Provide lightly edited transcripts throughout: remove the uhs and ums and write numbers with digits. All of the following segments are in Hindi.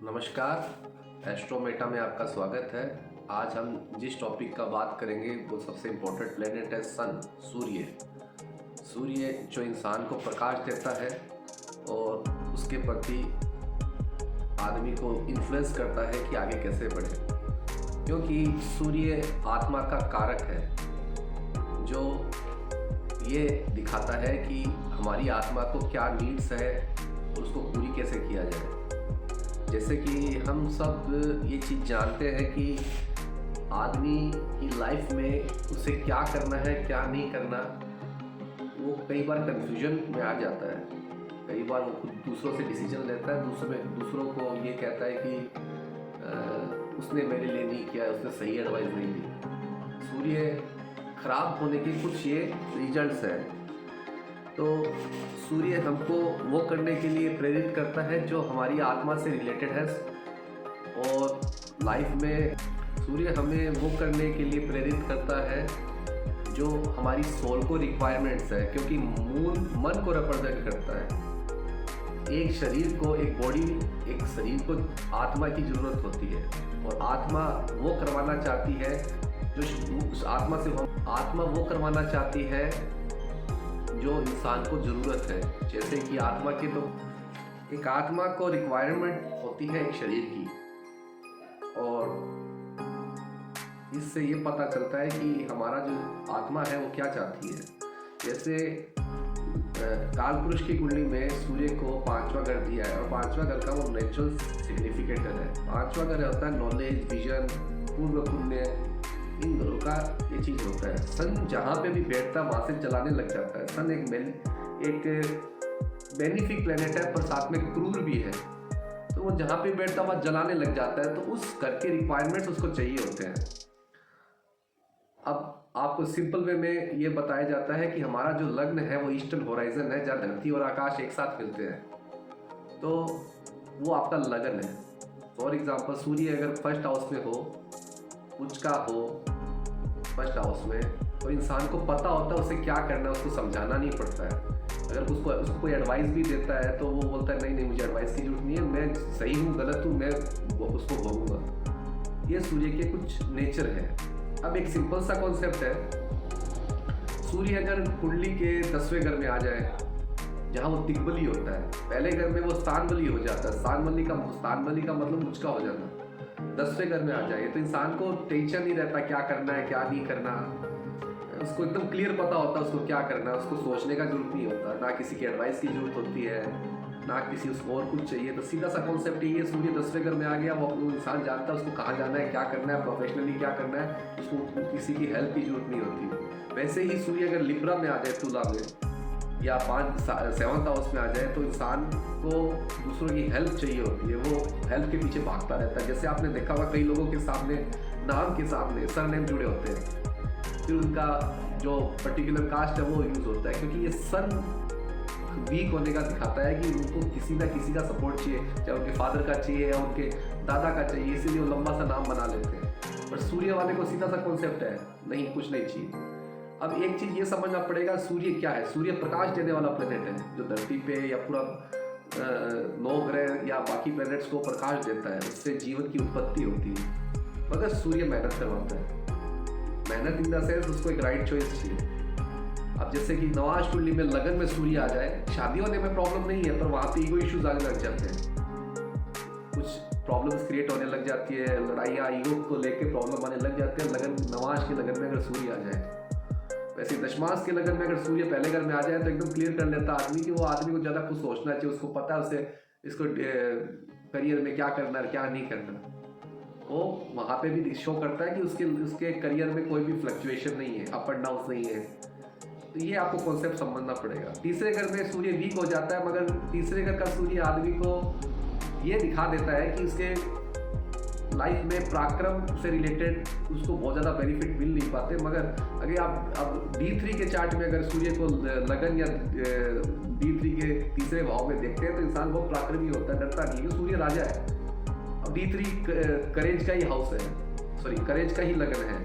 नमस्कार, एस्ट्रोमेटा में आपका स्वागत है। आज हम जिस टॉपिक का बात करेंगे वो सबसे इम्पोर्टेंट प्लेनेट है सन, सूर्य। सूर्य जो इंसान को प्रकाश देता है और उसके प्रति आदमी को इन्फ्लुएंस करता है कि आगे कैसे बढ़े, क्योंकि सूर्य आत्मा का कारक है जो ये दिखाता है कि हमारी आत्मा को क्या नीड्स है और उसको पूरी कैसे किया जाए। जैसे कि हम सब ये चीज़ जानते हैं कि आदमी की लाइफ में उसे क्या करना है क्या नहीं करना, वो कई बार कंफ्यूजन में आ जाता है। कई बार वो खुद दूसरों से डिसीजन लेता है, दूसरों को ये कहता है कि उसने मेरे लिए नहीं किया, उसने सही एडवाइस नहीं दी। सूर्य खराब होने के कुछ ये रीजन्स हैं। तो सूर्य हमको वो करने के लिए प्रेरित करता है जो हमारी आत्मा से रिलेटेड है, और लाइफ में सूर्य हमें वो करने के लिए प्रेरित करता है जो हमारी सोल को रिक्वायरमेंट्स है, क्योंकि मून मन को रिप्रेजेंट करता है। एक शरीर को, एक बॉडी, एक शरीर को आत्मा की ज़रूरत होती है, और आत्मा वो करवाना चाहती है जो उस आत्मा से आत्मा वो करवाना चाहती है जो इंसान को ज़रूरत है। जैसे कि आत्मा की तो एक आत्मा को रिक्वायरमेंट होती है एक शरीर की, और इससे ये पता चलता है कि हमारा जो आत्मा है वो क्या चाहती है। जैसे काल पुरुष की कुंडली में सूर्य को 5वां घर दिया है, और 5वां घर का वो नेचुरल सिग्निफिकेंट है। 5वां घर होता है नॉलेज, विजन, पूर्व पुण्य, इन दोनों का ये चीज़ होता है। सन जहाँ पे भी बैठता है वहाँ से जलाने लग जाता है। सन एक बेनिफिक प्लेनेट है, पर साथ में क्रूर भी है। तो वो जहाँ पे बैठता है वहाँ जलाने लग जाता है, तो उस घर के रिक्वायरमेंट्स उसको चाहिए होते हैं। अब आपको सिंपल वे में ये बताया जाता है कि हमारा जो लग्न है वो ईस्टर्न होराइजन है, जहाँ धरती और आकाश एक साथ मिलते हैं, तो वो आपका लगन है। फॉर एग्जाम्पल सूर्य अगर फर्स्ट हाउस में हो, उच्च का हो फर्स्ट हाउस में, तो इंसान को पता होता है उसे क्या करना है, उसको समझाना नहीं पड़ता है। अगर उसको कोई एडवाइस भी देता है तो वो बोलता है नहीं मुझे एडवाइस की जरूरत नहीं है, मैं सही हूँ गलत हूँ मैं उसको भोगूंगा। ये सूर्य के कुछ नेचर है। अब एक सिंपल सा कॉन्सेप्ट है, सूर्य अगर कुंडली के 10वें घर में आ जाए जहाँ वो दिग्बली होता है, पहले घर में वो स्थानबली हो जाता है। स्थानबली का मतलब उच्च का हो जाना। 10वें घर में आ जाए तो इंसान को टेंशन नहीं रहता क्या करना है क्या नहीं करना, उसको एकदम क्लियर पता होता है उसको क्या करना है। उसको सोचने का जरूरत नहीं होता, ना किसी की एडवाइस की जरूरत होती है, ना किसी उसको और कुछ चाहिए। तो सीधा सा कॉन्सेप्ट ये है, सूर्य 10वें घर में आ गया, वो इंसान जानता है उसको कहाँ जाना है, क्या करना है, प्रोफेशनली क्या करना है, उसको किसी की हेल्प की जरूरत नहीं होती। वैसे ही सूर्य अगर लिब्रा में आ जाए, तुला में या 7th हाउस में आ जाए, तो इंसान को दूसरों की हेल्प चाहिए होती है, वो हेल्प के पीछे भागता रहता है। जैसे आपने देखा होगा कई लोगों के सामने नाम के सामने सरनेम जुड़े होते हैं, फिर उनका जो पर्टिकुलर कास्ट है वो यूज़ होता है, क्योंकि ये सन वीक होने का दिखाता है कि उनको किसी ना किसी का सपोर्ट चाहिए, चाहे उनके फादर का चाहिए या उनके दादा का चाहिए, इसीलिए वो लंबा सा नाम बना लेते हैं। पर सूर्य वाले को सीधा सा कॉन्सेप्ट है, नहीं कुछ नहीं चाहिए। अब एक चीज़ ये समझना पड़ेगा, सूर्य क्या है। सूर्य प्रकाश देने वाला प्लेनेट है, जो धरती पे या पूरा 9 ग्रह या बाकी प्लैनेट्स को प्रकाश देता है, उससे जीवन की उत्पत्ति होती है। मगर सूर्य मेहनत करवाता है, मेहनत इन द सेंस उसको एक राइट चॉइस चाहिए। अब जैसे कि नवाज कुंडली में लगन में सूर्य आ जाए, शादी होने में प्रॉब्लम नहीं है, पर वहाँ पे ईगो इश्यूज आने लग जाते हैं, कुछ प्रॉब्लम्स क्रिएट होने लग जाती है, लड़ाइयाँ ईगो को लेकर प्रॉब्लम आने लग जाती है लगन नवाज के लगन में अगर सूर्य आ जाए। वैसे दशमांश के लगन में अगर सूर्य पहले घर में आ जाए तो एकदम क्लियर कर लेता आदमी कि वो आदमी को ज़्यादा कुछ सोचना चाहिए, उसको पता है उसे इसको करियर में क्या करना है क्या नहीं करना। वो वहाँ पे भी शो करता है कि उसके करियर में कोई भी फ्लक्चुएशन नहीं है, अप एंड डाउन नहीं है। तो ये आपको कॉन्सेप्ट समझना पड़ेगा। तीसरे घर में सूर्य वीक हो जाता है, मगर तीसरे घर का सूर्य आदमी को ये दिखा देता है कि उसके लाइफ में पराक्रम से रिलेटेड उसको बहुत ज़्यादा बेनिफिट मिल नहीं पाते। मगर अगर आप अब D3 के चार्ट में अगर सूर्य को लगन या D3 के तीसरे भाव में देखते हैं तो इंसान बहुत पराक्रमी होता है, डरता नहीं है, सूर्य राजा है। अब D3 करेज का ही हाउस है, करेज का ही लगन है।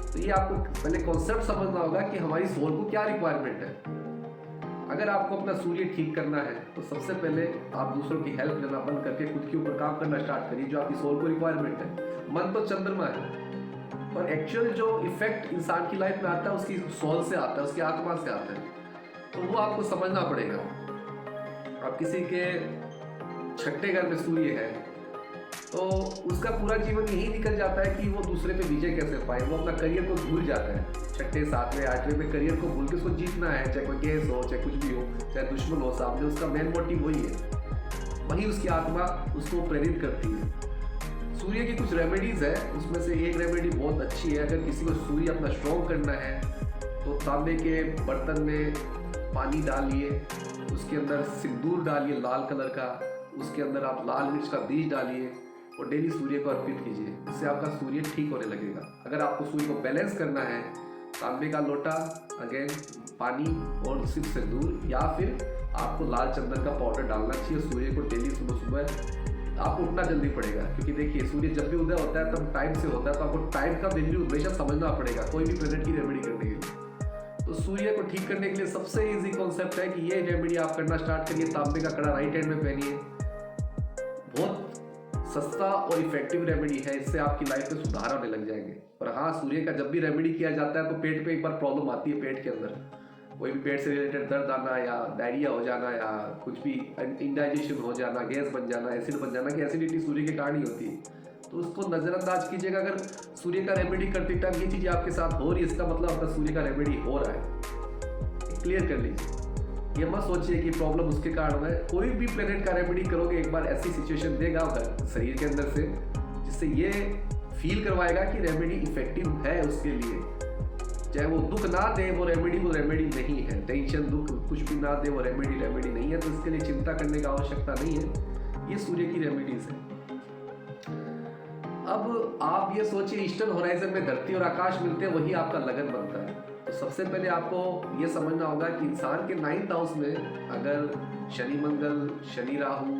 तो ये आपको पहले कॉन्सेप्ट समझना होगा कि हमारी सोल को क्या रिक्वायरमेंट है। अगर आपको अपना सूर्य ठीक करना है तो सबसे पहले आप दूसरों की हेल्प लेना बंद करके खुद के ऊपर काम करना स्टार्ट करिए, जो आपकी सोल को रिक्वायरमेंट है। मन तो चंद्रमा है, पर एक्चुअल जो इफेक्ट इंसान की लाइफ में आता है उसकी सोल से आता है, उसकी आत्मा से आता है। तो वो आपको समझना पड़ेगा। आप किसी के छठे घर में सूर्य है तो उसका पूरा जीवन यही निकल जाता है कि वो दूसरे पे विजय कैसे पाए, वो अपना करियर को भूल जाता है। छठे सातवें आठवें में करियर को भूल के उसको जीतना है, चाहे कोई केस हो, चाहे कुछ भी हो, चाहे दुश्मन हो सामने, उसका मेन मोटिव वही है। वही उसकी आत्मा उसको प्रेरित करती है। सूर्य की कुछ रेमेडीज है, उसमें से एक रेमेडी बहुत अच्छी है। अगर किसी को सूर्य अपना स्ट्रॉन्ग करना है तो तांबे के बर्तन में पानी डालिए, उसके अंदर सिंदूर डालिए लाल कलर का, उसके अंदर आप लाल मिर्च का बीज डालिए और डेली सूर्य को अर्पित कीजिए। इससे आपका सूर्य ठीक होने लगेगा। अगर आपको सूर्य को बैलेंस करना है, तांबे का लोटा, अगेन पानी और सिर्फ सिंदूर, या फिर आपको लाल चंदन का पाउडर डालना चाहिए सूर्य को डेली सुबह सुबह। आपको उठना जल्दी पड़ेगा, क्योंकि देखिए सूर्य जब भी उदय होता है तब टाइम से होता है, तो आपको टाइम का वैल्यू हमेशा समझना पड़ेगा कोई भी प्लेनेट की रेमेडी करने के लिए। तो सूर्य को ठीक करने के लिए सबसे इजी कॉन्सेप्ट है कि ये रेमेडी आप करना स्टार्ट करिए। तांबे का कड़ा राइट हैंड में पहनिए, बहुत सस्ता और इफेक्टिव रेमेडी है। इससे आपकी लाइफ में सुधार होने लग जाएंगे। पर हाँ, सूर्य का जब भी रेमेडी किया जाता है तो पेट पे एक बार प्रॉब्लम आती है। पेट के अंदर कोई भी पेट से रिलेटेड दर्द आना या डायरिया हो जाना या कुछ भी इंडाइजेशन हो जाना, गैस बन जाना, एसिड बन जाना, कि एसिडिटी सूर्य के कारण ही होती है। तो उसको नज़रअंदाज कीजिएगा। अगर सूर्य का रेमेडी करते टाइम ये चीज़ आपके साथ हो रही है, इसका मतलब आपका सूर्य का रेमेडी हो रहा है। क्लियर कर लीजिए। ये मत सोचिए कि प्रॉब्लम उसके कारण है। कोई भी प्लेनेट का रेमेडी करोगे एक बार ऐसी सिचुएशन देगा शरीर के अंदर से, जिससे ये फील करवाएगा कि रेमेडी इफेक्टिव है उसके लिए। चाहे वो दुख ना दे वो रेमेडी नहीं है। टेंशन, दुख कुछ भी ना दे वो रेमेडी नहीं है। तो इसके लिए चिंता करने की आवश्यकता नहीं है। ये सूर्य की रेमेडीज है। अब आप ये सोचिए, ईस्टर्न होराइजन में धरती और आकाश मिलते हैं, वही आपका लगन बनता है। तो सबसे पहले आपको ये समझना होगा कि इंसान के 9th हाउस में अगर शनि मंगल, शनि राहु,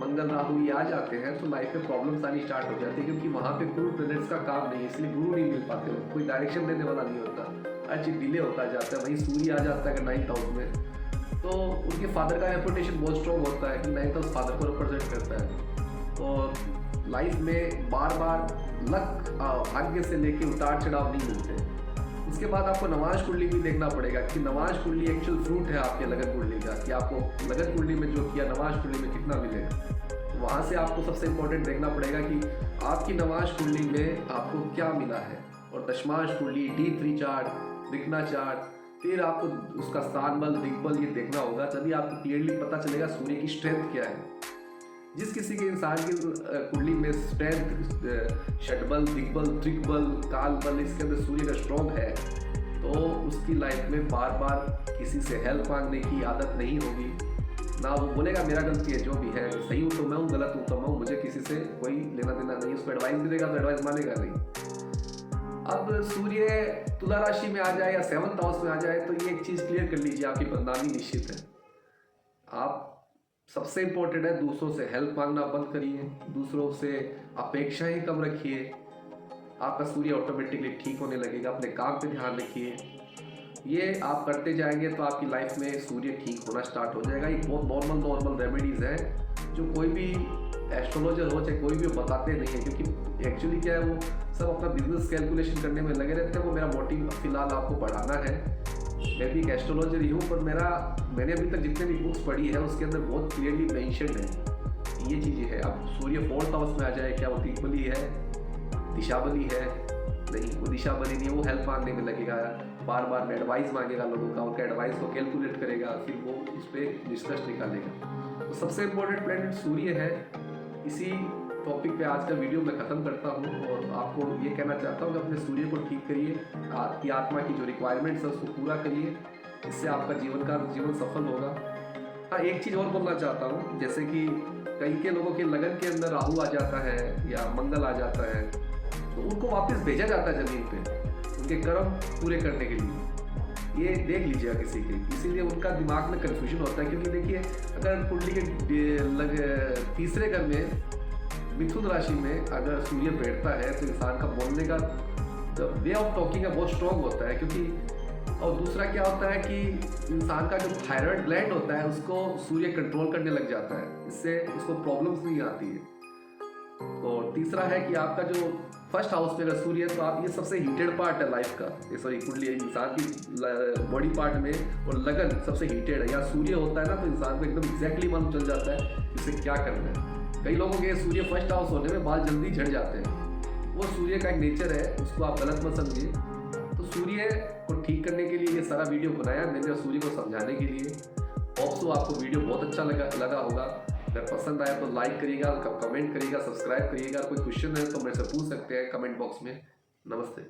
मंगल राहु ये आ जाते हैं तो लाइफ में प्रॉब्लम्स आनी स्टार्ट हो जाती है, क्योंकि वहाँ पे गुरु प्लैनेट्स का काम नहीं है, इसलिए गुरु नहीं मिल पाते, कोई डायरेक्शन देने वाला नहीं होता, हर चीज़ डिले होता जाता है। वहीं सूर्य आ जाता है अगर 9th हाउस में, तो उनके फादर का रेपुटेशन बहुत स्ट्रॉन्ग होता है कि 9th हाउस फादर को रिप्रेजेंट करता है। तो लाइफ में बार बार लक, भाग्य से लेके उतार चढ़ाव नहीं मिलते। उसके बाद आपको नवाज कुंडली भी देखना पड़ेगा कि नवाज कुंडली एक्चुअल फ्रूट है आपके लगन कुंडली का, कि आपको लगन कुंडली में जो किया नवाज कुंडली में कितना मिलेगा। तो वहाँ से आपको सबसे इम्पोर्टेंट देखना पड़ेगा कि आपकी नवाज कुंडली में आपको क्या मिला है। और दशमांश कुंडली, D3 चार्ट, दिखना चार्ट, फिर आपको उसका स्थान बल, दिग्बल ये देखना होगा, तभी आपको क्लियरली पता चलेगा सूर्य की स्ट्रेंथ क्या है। जिस किसी के इंसान की कुंडली में स्ट्रेंथ, षटबल, दिग्बल, त्रिकबल, काल बल, इसके अंदर सूर्य का स्ट्रॉन्ग है, तो उसकी लाइफ में बार बार किसी से हेल्प मांगने की आदत नहीं होगी। ना वो बोलेगा मेरा गलती है, जो भी है सही हूँ तो मैं हूँ, गलत हूँ तो मैं हूँ, मुझे किसी से कोई लेना देना नहीं। उसको एडवाइस भी देगा तो एडवाइस मानेगा नहीं। अब सूर्य तुला राशि में आ जाए या 7th हाउस में आ जाए तो ये एक चीज़ क्लियर कर लीजिए, आपकी बदनामी निश्चित है। आप सबसे इम्पोर्टेंट है दूसरों से हेल्प मांगना बंद करिए, दूसरों से अपेक्षाएं कम रखिए, आपका सूर्य ऑटोमेटिकली ठीक होने लगेगा। अपने काम पे ध्यान रखिए, ये आप करते जाएंगे तो आपकी लाइफ में सूर्य ठीक होना स्टार्ट हो जाएगा। ये बहुत नॉर्मल रेमेडीज़ हैं जो कोई भी एस्ट्रोलॉजर हो चाहे कोई भी बताते नहीं है, क्योंकि एक्चुअली क्या है वो सब अपना बिजनेस कैलकुलेशन करने में लगे रहते हैं। वो मेरा मोटिव फिलहाल आपको पढ़ाना है। मैं भी एक एस्ट्रोलॉजर ही हूँ, पर मैंने अभी तक जितने भी बुक्स पढ़ी है उसके अंदर बहुत क्लियरली मेंशन है ये चीज़ें है। अब सूर्य 4th हाउस में आ जाए, क्या वो दिग्बली है, दिशाबली है? नहीं, वो दिशाबली नहीं है। वो हेल्प मांगने में लगेगा, बार बार एडवाइस मांगेगा लोगों का, उनका एडवाइस को कैलकुलेट करेगा, फिर वो उस पर निष्कर्ष निकालेगा। तो सबसे इम्पोर्टेंट प्लैनेट सूर्य है। इसी टॉपिक पे आज का वीडियो मैं ख़त्म करता हूँ और आपको ये कहना चाहता हूँ कि अपने सूर्य को ठीक करिए, आपकी आत्मा की जो रिक्वायरमेंट्स है उसको पूरा करिए, इससे आपका जीवन सफल होगा। हाँ, एक चीज़ और बोलना चाहता हूँ, जैसे कि कई के लोगों के लगन के अंदर राहु आ जाता है या मंगल आ जाता है, तो उनको वापस भेजा जाता है ज़मीन पे उनके कर्म पूरे करने के लिए। ये देख लीजिएगा किसी के, इसीलिए उनका दिमाग में कन्फ्यूजन होता है। क्योंकि देखिए, अगर कुंडली के तीसरे घर में मिथुन राशि में अगर सूर्य बैठता है तो इंसान का बोलने का वे ऑफ टॉकिंग का बहुत स्ट्रॉन्ग होता है, क्योंकि और दूसरा क्या होता है कि इंसान का जो थायराइड ग्लैंड होता है उसको सूर्य कंट्रोल करने लग जाता है, इससे उसको प्रॉब्लम्स नहीं आती है। और तीसरा है कि आपका जो फर्स्ट हाउस में अगर सूर्य है तो आप, ये सबसे हीटेड पार्ट है लाइफ का, ये सॉरी कुंडली इंसान की बॉडी पार्ट में, और लगन सबसे हीटेड है। या सूर्य होता है ना तो इंसान को एकदम एग्जैक्टली मालूम चल जाता है कि उसे क्या करना है। कई लोगों के सूर्य फर्स्ट हाउस होने में बाल जल्दी झड़ जाते हैं, वो सूर्य का एक नेचर है, उसको आप गलत मत समझिए। तो सूर्य को ठीक करने के लिए ये सारा वीडियो बनाया मैंने, सूर्य को समझाने के लिए। होप सो आपको वीडियो बहुत अच्छा लगा होगा। अगर पसंद आया तो लाइक करिएगा, कमेंट करिएगा, सब्सक्राइब करिएगा। कोई क्वेश्चन है तो मेरे से पूछ सकते हैं कमेंट बॉक्स में। नमस्ते।